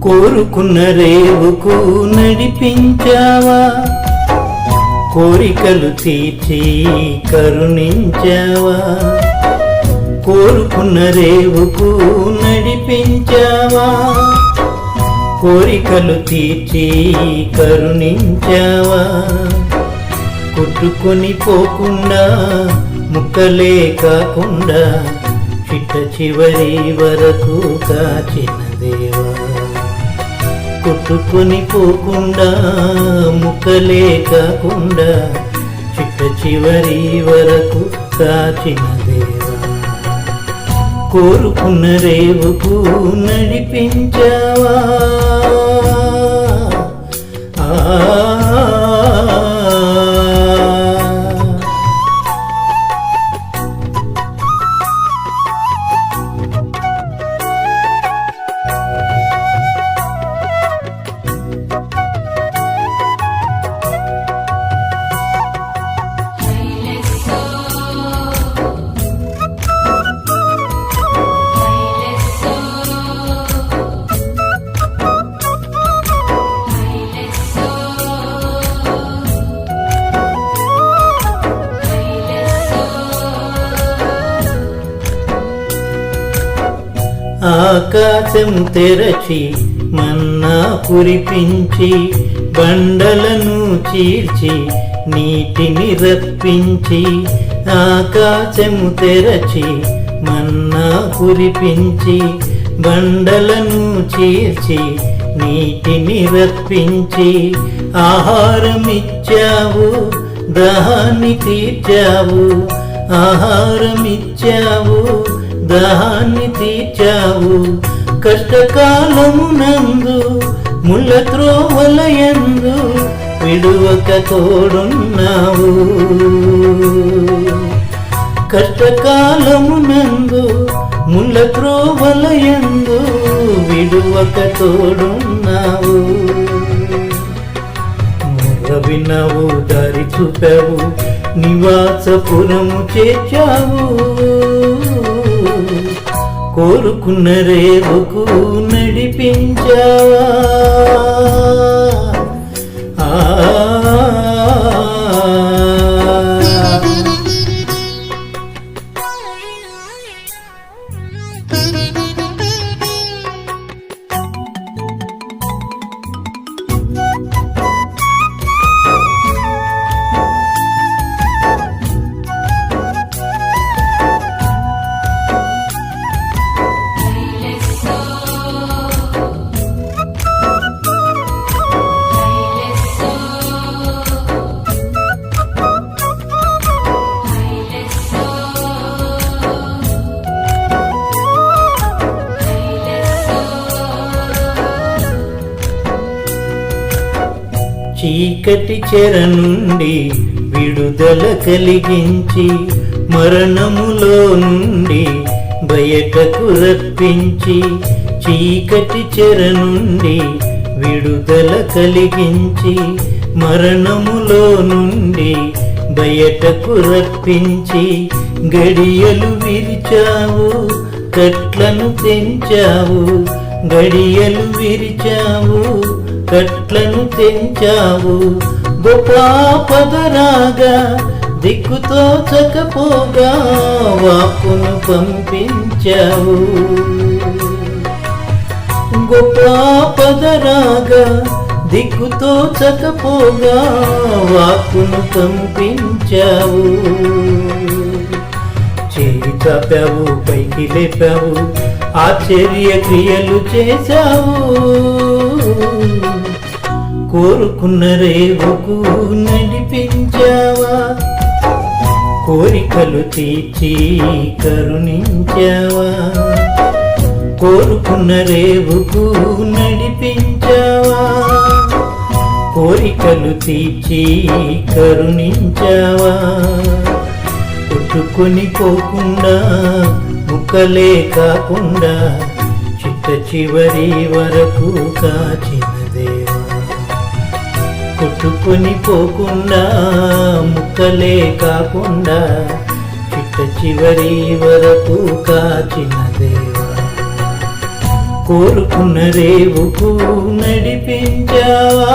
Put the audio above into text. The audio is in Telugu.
కోరుకున్న రేవుకు నడిపించావా, కోరికలు తీర్చి కరుణించావా. కోరుకున్న రేవుకు నడిపించావా, కోరికలు తీర్చి కరుణించావా. కొట్టుకొని పోకుండా ముక్కలే కాకుండా చిట్ట చివరి వరకు కాచిన దేవా. కొట్టుకొని పోకుండా ముక్కలే కాకుండా చిట్ట చివరి వరకు కాచిన దేవా. కోరుకున్న రేవుకు నడిపించావా. ఆకాశం తెరచి మన్నా కురిపించి బండలను చీల్చి నీటిని రప్పించి. ఆకాశం తెరచి మన్నా కురిపించి బండలను చీల్చి నీటిని రప్పించి. ఆహారమిచ్చావు దాహాన్ని తీర్చావు, ఆహారమిచ్చావు దాహాన్ని తీర్చావు. కష్టకాలమునందు ముళ్ళ త్రోవలయందు విడువక తోడున్నావు. కష్టకాలమునందు ముళ్ళ త్రోవలయందు విడువక తోడున్నావు. విన్నావు దారి చూపావు, నివాసపురము చేర్చావు. కోరుకున్న రేవుకు నడిపించావా. చీకటి చెర నుండి విడుదల కలిగించి, మరణములో నుండి బయటకు రప్పించి. చీకటి చెర నుండి విడుదల కలిగించి, మరణములో నుండి బయటకు రప్పించి. గడియలు విరిచావు, కట్లను తెంచావు, గడియలు విరిచావు, కట్లను తెంచావు. గొప్ప పదరాగా దిక్కుతో చకపోగా వాక్కును పంపించావు. గొప్ప పదరాగా దిక్కుతో చకపోగా వాక్కును పంపించావు. చేయి చాపావు, పైకి లేపావు, ఆశ్చర్య క్రియలు చేశావు. కోరుకున్న రేవుకు నడిపించావా, కోరికలు తీర్చి కరుణించావా. కోరుకున్న రేవుకు నడిపించావా, కోరికలు తీర్చి కరుణించావా. కొట్టుకొని పోకుండా ముక్కలే కాకుండా చిట్ట చివరి వరకు కాచిన దేవా. కొట్టుకొని పోకుండా ముక్కలే కాకుండా చిట్ట చివరి వరకు కాచిన దేవా. కోరుకున్న రేవుకు నడిపించావా